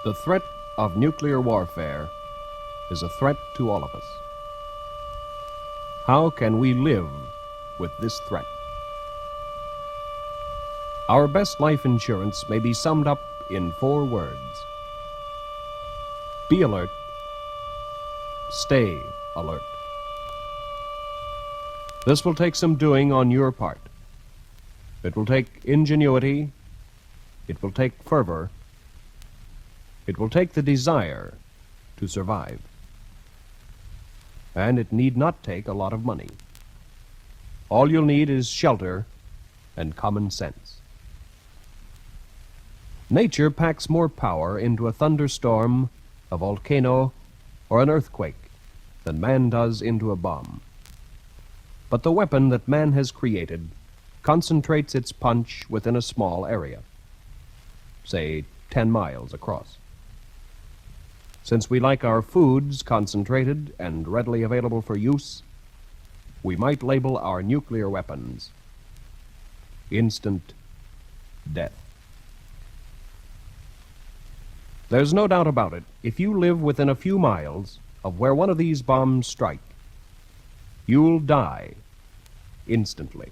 The threat of nuclear warfare is a threat to all of us. How can we live with this threat? Our best life insurance may be summed up in 4 words. Be alert. Stay alert. This will take some doing on your part. It will take ingenuity. It will take fervor. It will take the desire to survive. And it need not take a lot of money. All you'll need is shelter and common sense. Nature packs more power into a thunderstorm, a volcano, or an earthquake than man does into a bomb. But the weapon that man has created concentrates its punch within a small area, say 10 miles across. Since we like our foods concentrated and readily available for use, we might label our nuclear weapons instant death. There's no doubt about it, if you live within a few miles of where one of these bombs strike, you'll die instantly.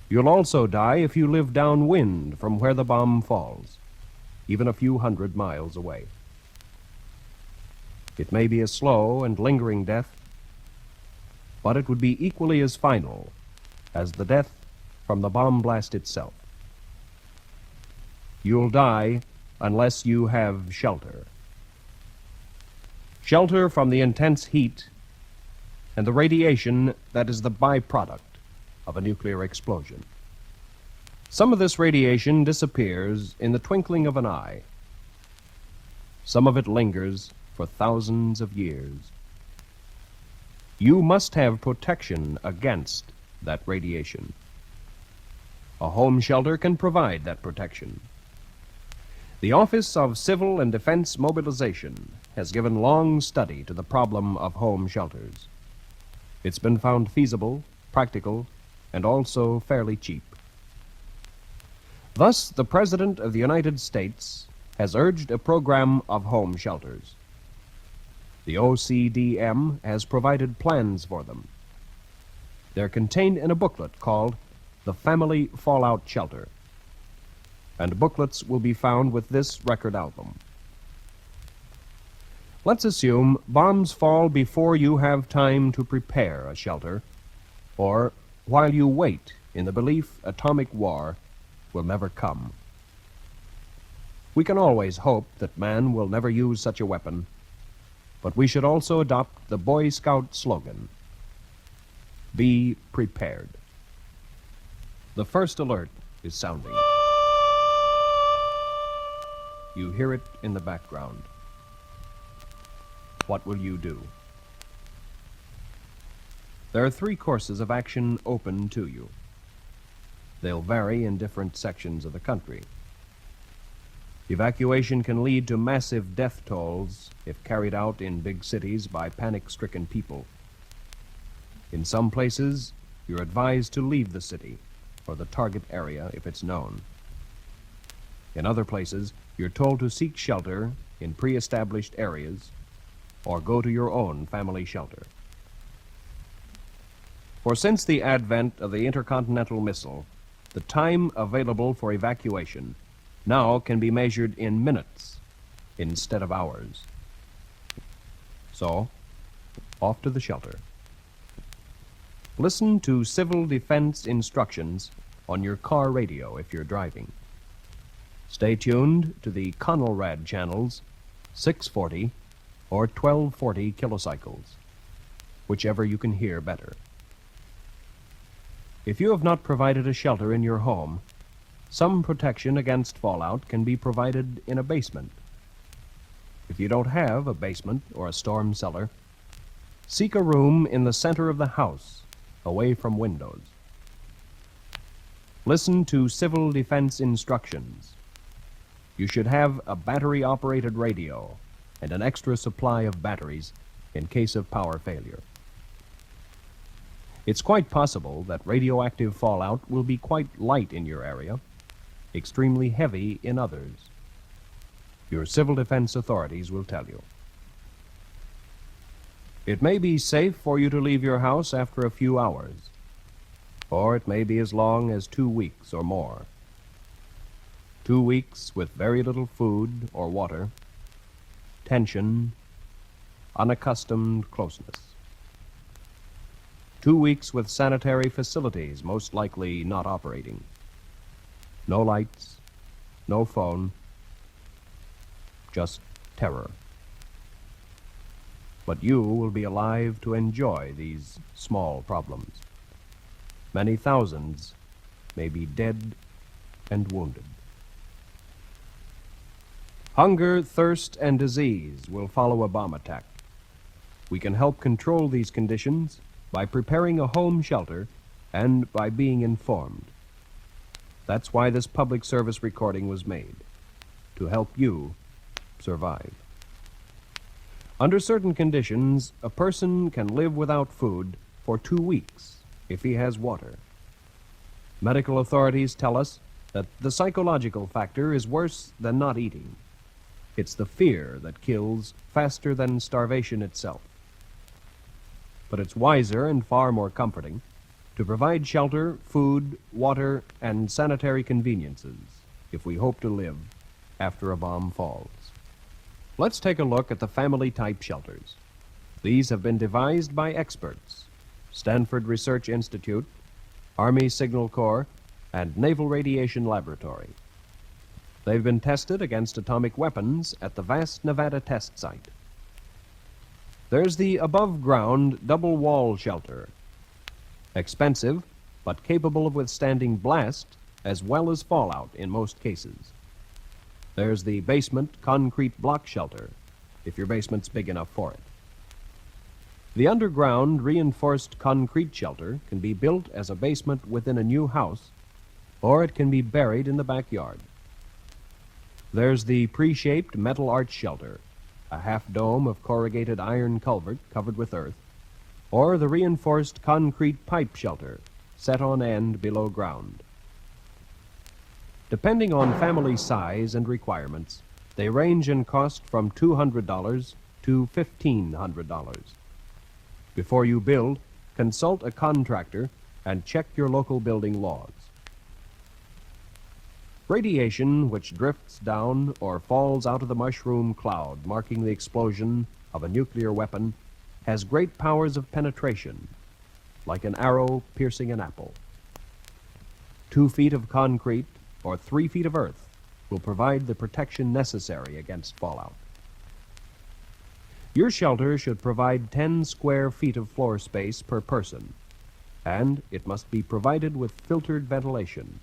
You'll also die if you live downwind from where the bomb falls, even a few hundred miles away. It may be a slow and lingering death, but it would be equally as final as the death from the bomb blast itself. You'll die unless you have shelter. Shelter from the intense heat and the radiation that is the byproduct of a nuclear explosion. Some of this radiation disappears in the twinkling of an eye. Some of it lingers for thousands of years. You must have protection against that radiation. A home shelter can provide that protection. The Office of Civil and Defense Mobilization has given long study to the problem of home shelters. It's been found feasible, practical, and also fairly cheap. Thus, the President of the United States has urged a program of home shelters. The OCDM has provided plans for them. They're contained in a booklet called The Family Fallout Shelter, and booklets will be found with this record album. Let's assume bombs fall before you have time to prepare a shelter, or while you wait in the belief atomic war will never come. We can always hope that man will never use such a weapon, but we should also adopt the Boy Scout slogan, be prepared. The first alert is sounding. You hear it in the background. What will you do? There are 3 courses of action open to you. They'll vary in different sections of the country. Evacuation can lead to massive death tolls if carried out in big cities by panic-stricken people. In some places, you're advised to leave the city or the target area if it's known. In other places, you're told to seek shelter in pre-established areas or go to your own family shelter. For since the advent of the intercontinental missile, the time available for evacuation now can be measured in minutes instead of hours. So, off to the shelter. Listen to civil defense instructions on your car radio if you're driving. Stay tuned to the CONELRAD channels 640 or 1240 kilocycles, whichever you can hear better. If you have not provided a shelter in your home, some protection against fallout can be provided in a basement. If you don't have a basement or a storm cellar, seek a room in the center of the house, away from windows. Listen to civil defense instructions. You should have a battery-operated radio and an extra supply of batteries in case of power failure. It's quite possible that radioactive fallout will be quite light in your area, extremely heavy in others. Your civil defense authorities will tell you. It may be safe for you to leave your house after a few hours, or it may be as long as 2 weeks or more. 2 weeks with very little food or water, tension, unaccustomed closeness. 2 weeks with sanitary facilities most likely not operating. No lights, no phone, just terror. But you will be alive to enjoy these small problems. Many thousands may be dead and wounded. Hunger, thirst, and disease will follow a bomb attack. We can help control these conditions by preparing a home shelter and by being informed. That's why this public service recording was made, to help you survive. Under certain conditions, a person can live without food for 2 weeks if he has water. Medical authorities tell us that the psychological factor is worse than not eating. It's the fear that kills faster than starvation itself. But it's wiser and far more comforting to provide shelter, food, water, and sanitary conveniences if we hope to live after a bomb falls. Let's take a look at the family-type shelters. These have been devised by experts: Stanford Research Institute, Army Signal Corps, and Naval Radiation Laboratory. They've been tested against atomic weapons at the vast Nevada test site. There's the above-ground double-wall shelter. Expensive, but capable of withstanding blast as well as fallout in most cases. There's the basement concrete block shelter, if your basement's big enough for it. The underground reinforced concrete shelter can be built as a basement within a new house, or it can be buried in the backyard. There's the pre-shaped metal arch shelter, a half-dome of corrugated iron culvert covered with earth, or the reinforced concrete pipe shelter set on end below ground. Depending on family size and requirements, they range in cost from $200 to $1,500. Before you build, consult a contractor and check your local building laws. Radiation which drifts down or falls out of the mushroom cloud marking the explosion of a nuclear weapon has great powers of penetration, like an arrow piercing an apple. 2 feet of concrete or 3 feet of earth will provide the protection necessary against fallout. Your shelter should provide 10 square feet of floor space per person, and it must be provided with filtered ventilation.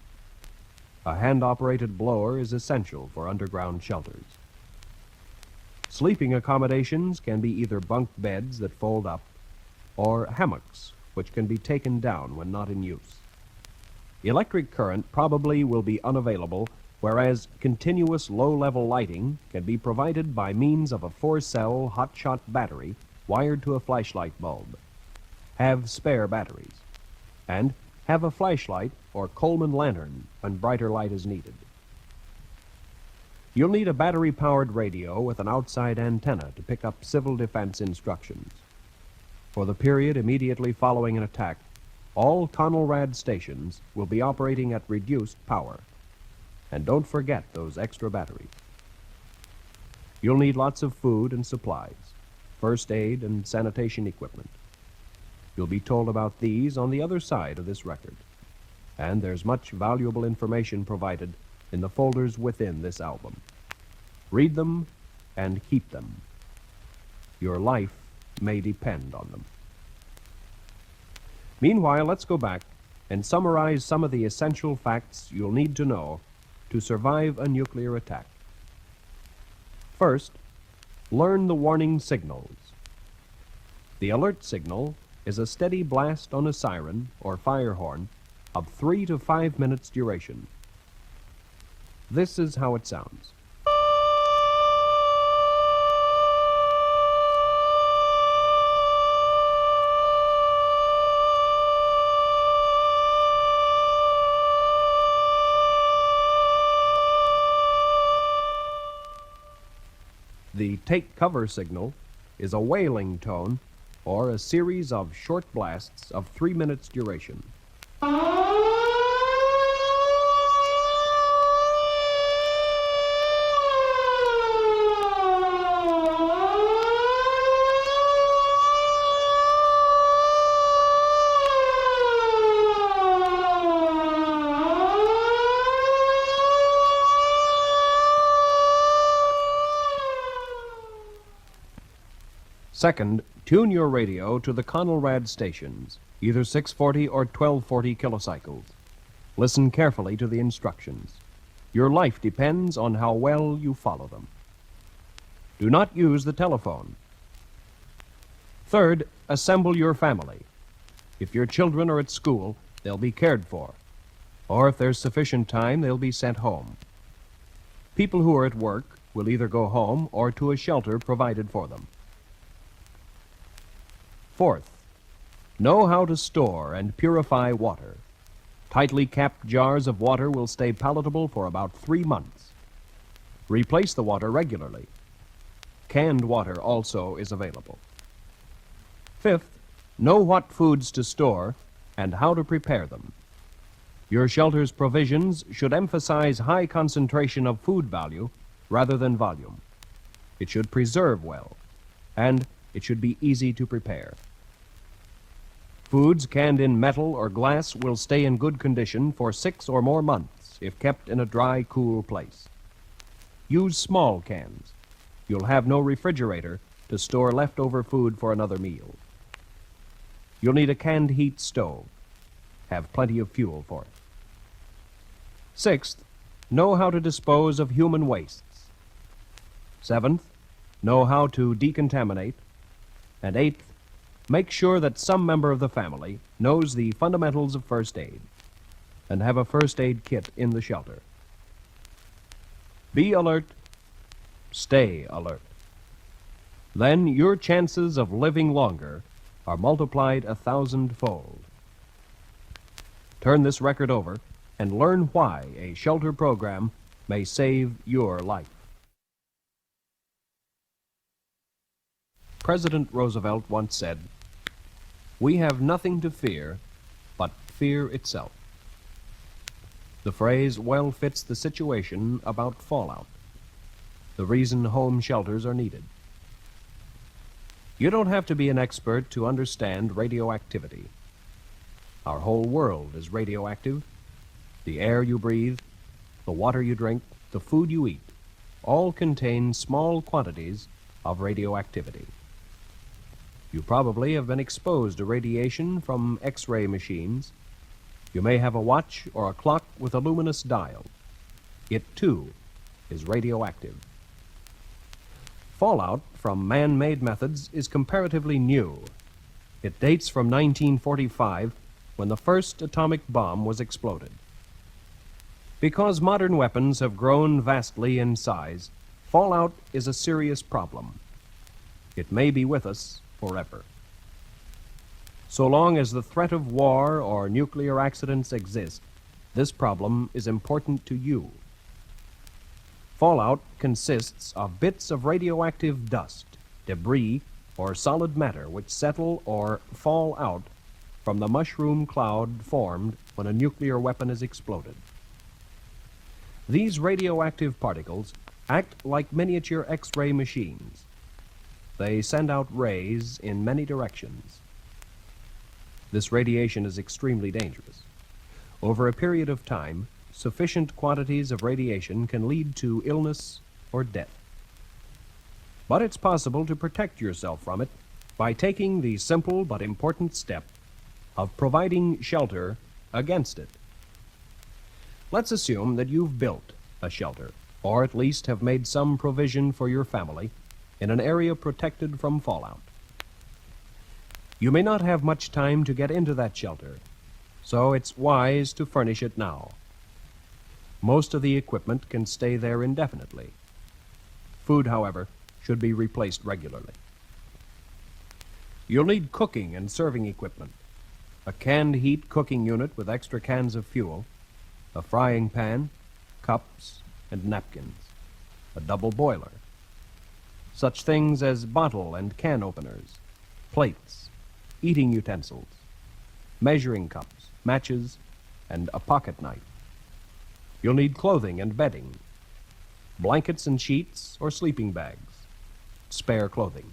A hand-operated blower is essential for underground shelters. Sleeping accommodations can be either bunk beds that fold up or hammocks, which can be taken down when not in use. Electric current probably will be unavailable, whereas continuous low-level lighting can be provided by means of a 4-cell hotshot battery wired to a flashlight bulb. Have spare batteries, and have a flashlight or Coleman lantern when brighter light is needed. You'll need a battery-powered radio with an outside antenna to pick up civil defense instructions. For the period immediately following an attack, all CONELRAD stations will be operating at reduced power. And don't forget those extra batteries. You'll need lots of food and supplies, first aid and sanitation equipment. You'll be told about these on the other side of this record. And there's much valuable information provided in the folders within this album. Read them and keep them. Your life may depend on them. Meanwhile, let's go back and summarize some of the essential facts you'll need to know to survive a nuclear attack. First, learn the warning signals. The alert signal is a steady blast on a siren or fire horn of 3 to 5 minutes duration. This is how it sounds. The take cover signal is a wailing tone or a series of short blasts of 3 minutes duration. Second, tune your radio to the CONELRAD stations, either 640 or 1240 kilocycles. Listen carefully to the instructions. Your life depends on how well you follow them. Do not use the telephone. Third, assemble your family. If your children are at school, they'll be cared for. Or if there's sufficient time, they'll be sent home. People who are at work will either go home or to a shelter provided for them. Fourth, know how to store and purify water. Tightly capped jars of water will stay palatable for about 3 months. Replace the water regularly. Canned water also is available. Fifth, know what foods to store and how to prepare them. Your shelter's provisions should emphasize high concentration of food value rather than volume. It should preserve well, and it should be easy to prepare. Foods canned in metal or glass will stay in good condition for 6 or more months if kept in a dry, cool place. Use small cans. You'll have no refrigerator to store leftover food for another meal. You'll need a canned heat stove. Have plenty of fuel for it. Sixth, know how to dispose of human wastes. Seventh, know how to decontaminate. And eighth, make sure that some member of the family knows the fundamentals of first aid and have a first aid kit in the shelter. Be alert. Stay alert. Then your chances of living longer are multiplied 1,000-fold. Turn this record over and learn why a shelter program may save your life. President Roosevelt once said, "We have nothing to fear but fear itself." The phrase well fits the situation about fallout, the reason home shelters are needed. You don't have to be an expert to understand radioactivity. Our whole world is radioactive. The air you breathe, the water you drink, the food you eat, all contain small quantities of radioactivity. You probably have been exposed to radiation from X-ray machines. You may have a watch or a clock with a luminous dial. It, too, is radioactive. Fallout from man-made methods is comparatively new. It dates from 1945, when the first atomic bomb was exploded. Because modern weapons have grown vastly in size, fallout is a serious problem. It may be with us forever. So long as the threat of war or nuclear accidents exist, this problem is important to you. Fallout consists of bits of radioactive dust, debris, or solid matter which settle or fall out from the mushroom cloud formed when a nuclear weapon is exploded. These radioactive particles act like miniature X-ray machines. They send out rays in many directions. This radiation is extremely dangerous. Over a period of time, sufficient quantities of radiation can lead to illness or death. But it's possible to protect yourself from it by taking the simple but important step of providing shelter against it. Let's assume that you've built a shelter, or at least have made some provision for your family in an area protected from fallout. You may not have much time to get into that shelter, so it's wise to furnish it now. Most of the equipment can stay there indefinitely. Food, however, should be replaced regularly. You'll need cooking and serving equipment, a canned heat cooking unit with extra cans of fuel, a frying pan, cups, and napkins, a double boiler. such things as bottle and can openers, plates, eating utensils, measuring cups, matches, and a pocket knife. You'll need clothing and bedding, blankets and sheets or sleeping bags, spare clothing.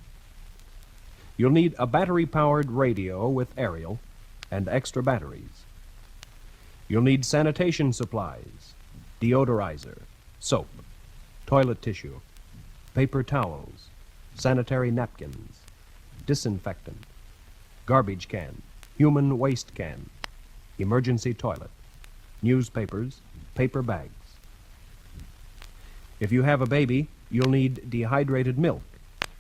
You'll need a battery-powered radio with aerial and extra batteries. You'll need sanitation supplies, deodorizer, soap, toilet tissue, paper towels, sanitary napkins, disinfectant, garbage can, human waste can, emergency toilet, newspapers, paper bags. If you have a baby, you'll need dehydrated milk,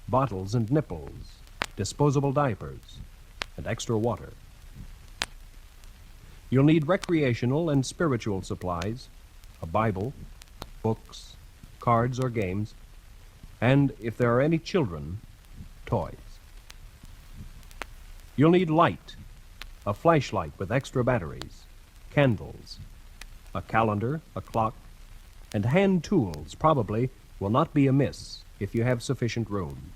bottles and nipples, disposable diapers, and extra water. You'll need recreational and spiritual supplies, a Bible, books, cards or games, and, if there are any children, toys. You'll need light, a flashlight with extra batteries, candles, a calendar, a clock, and hand tools probably will not be amiss if you have sufficient room.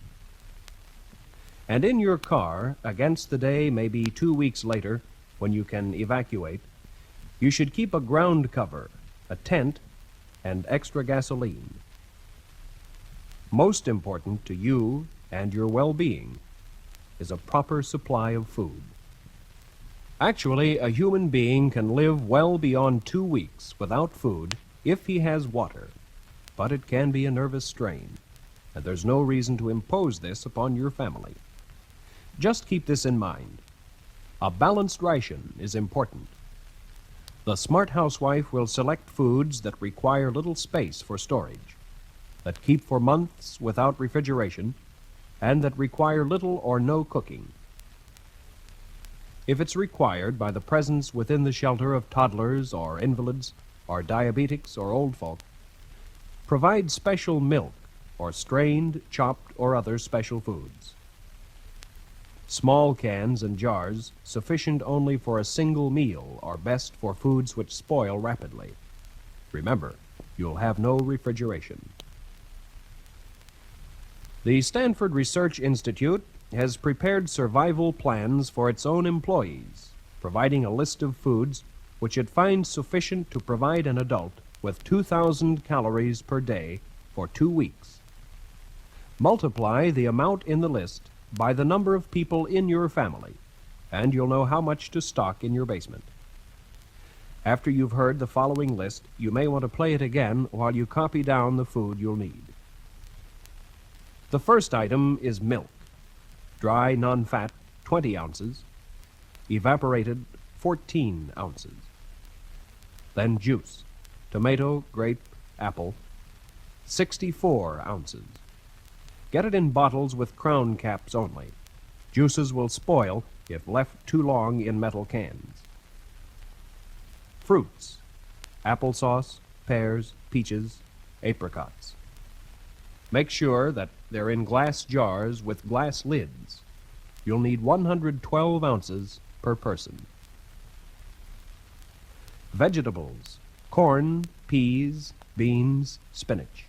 And in your car, against the day maybe 2 weeks later, when you can evacuate, you should keep a ground cover, a tent, and extra gasoline. Most important to you and your well-being is a proper supply of food. Actually, a human being can live well beyond 2 weeks without food if he has water, but it can be a nervous strain, and there's no reason to impose this upon your family. Just keep this in mind. A balanced ration is important. The smart housewife will select foods that require little space for storage, that keep for months without refrigeration, and that require little or no cooking. If it's required by the presence within the shelter of toddlers or invalids or diabetics or old folk, provide special milk or strained, chopped, or other special foods. Small cans and jars, sufficient only for a single meal, are best for foods which spoil rapidly. Remember, you'll have no refrigeration. The Stanford Research Institute has prepared survival plans for its own employees, providing a list of foods which it finds sufficient to provide an adult with 2,000 calories per day for 2 weeks. Multiply the amount in the list by the number of people in your family, and you'll know how much to stock in your basement. After you've heard the following list, you may want to play it again while you copy down the food you'll need. The first item is milk. Dry, non-fat, 20 ounces. Evaporated, 14 ounces. Then juice. Tomato, grape, apple, 64 ounces. Get it in bottles with crown caps only. Juices will spoil if left too long in metal cans. Fruits. Applesauce, pears, peaches, apricots. Make sure that they're in glass jars with glass lids. You'll need 112 ounces per person. Vegetables. Corn, peas, beans, spinach.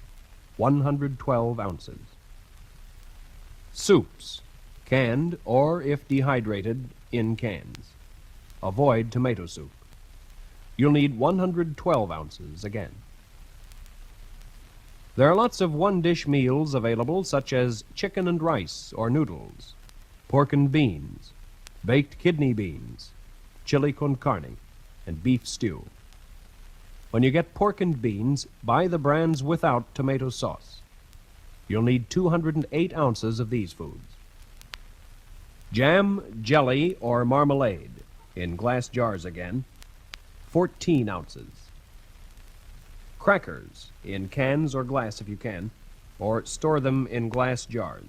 112 ounces. Soups, canned or, if dehydrated, in cans. Avoid tomato soup. You'll need 112 ounces again. There are lots of one-dish meals available, such as chicken and rice or noodles, pork and beans, baked kidney beans, chili con carne, and beef stew. When you get pork and beans, buy the brands without tomato sauce. You'll need 208 ounces of these foods. Jam, jelly, or marmalade, in glass jars again, 14 ounces. Crackers, in cans or glass if you can, or store them in glass jars.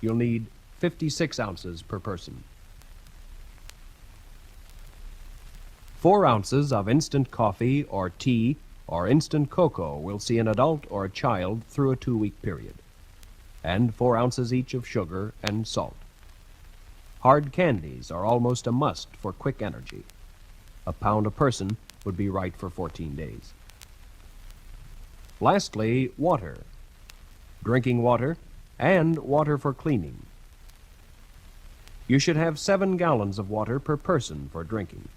You'll need 56 ounces per person. 4 ounces of instant coffee or tea or instant cocoa will see an adult or a child through a 2-week period, and 4 ounces each of sugar and salt. Hard candies are almost a must for quick energy. A pound a person would be right for 14 days. Lastly, water. Drinking water and water for cleaning. You should have 7 gallons of water per person for drinking.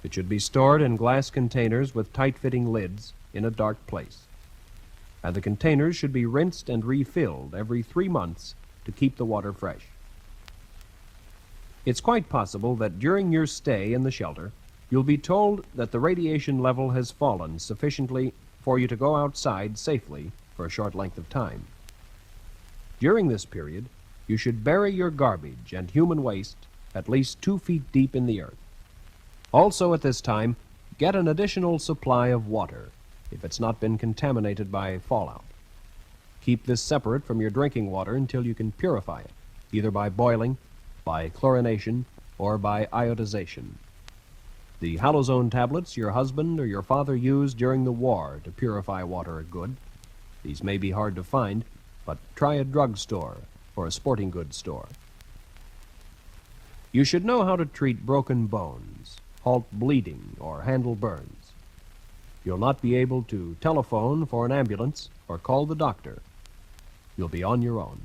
It should be stored in glass containers with tight-fitting lids in a dark place, and the containers should be rinsed and refilled every 3 months to keep the water fresh. It's quite possible that during your stay in the shelter, you'll be told that the radiation level has fallen sufficiently for you to go outside safely for a short length of time. During this period, you should bury your garbage and human waste at least 2 feet deep in the earth. Also at this time, get an additional supply of water if it's not been contaminated by fallout. Keep this separate from your drinking water until you can purify it, either by boiling, by chlorination, or by iodization. The halozone tablets your husband or your father used during the war to purify water are good. These may be hard to find, but try a drugstore or a sporting goods store. You should know how to treat broken bones, halt bleeding, or handle burns. You'll not be able to telephone for an ambulance or call the doctor. You'll be on your own.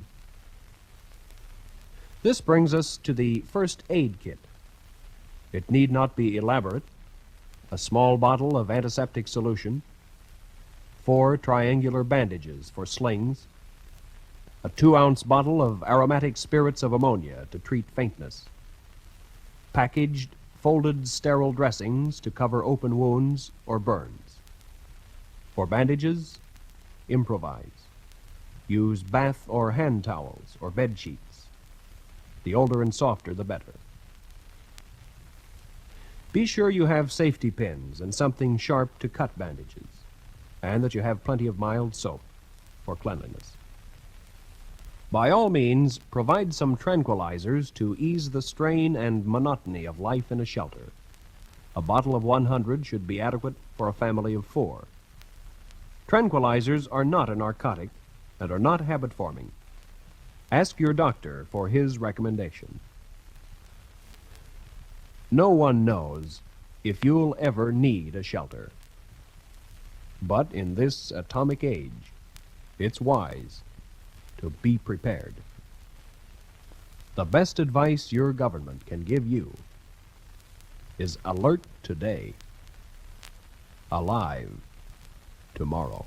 This brings us to the first aid kit. It need not be elaborate. A small bottle of antiseptic solution, 4 triangular bandages for slings, a 2-ounce bottle of aromatic spirits of ammonia to treat faintness, packaged, folded sterile dressings to cover open wounds or burns. For bandages, improvise. Use bath or hand towels or bed sheets. The older and softer, the better. Be sure you have safety pins and something sharp to cut bandages, and that you have plenty of mild soap for cleanliness. By all means, provide some tranquilizers to ease the strain and monotony of life in a shelter. A bottle of 100 should be adequate for a family of 4. Tranquilizers are not a narcotic and are not habit-forming. Ask your doctor for his recommendation. No one knows if you'll ever need a shelter. But in this atomic age, it's wise to be prepared. The best advice your government can give you is alert today, alive tomorrow.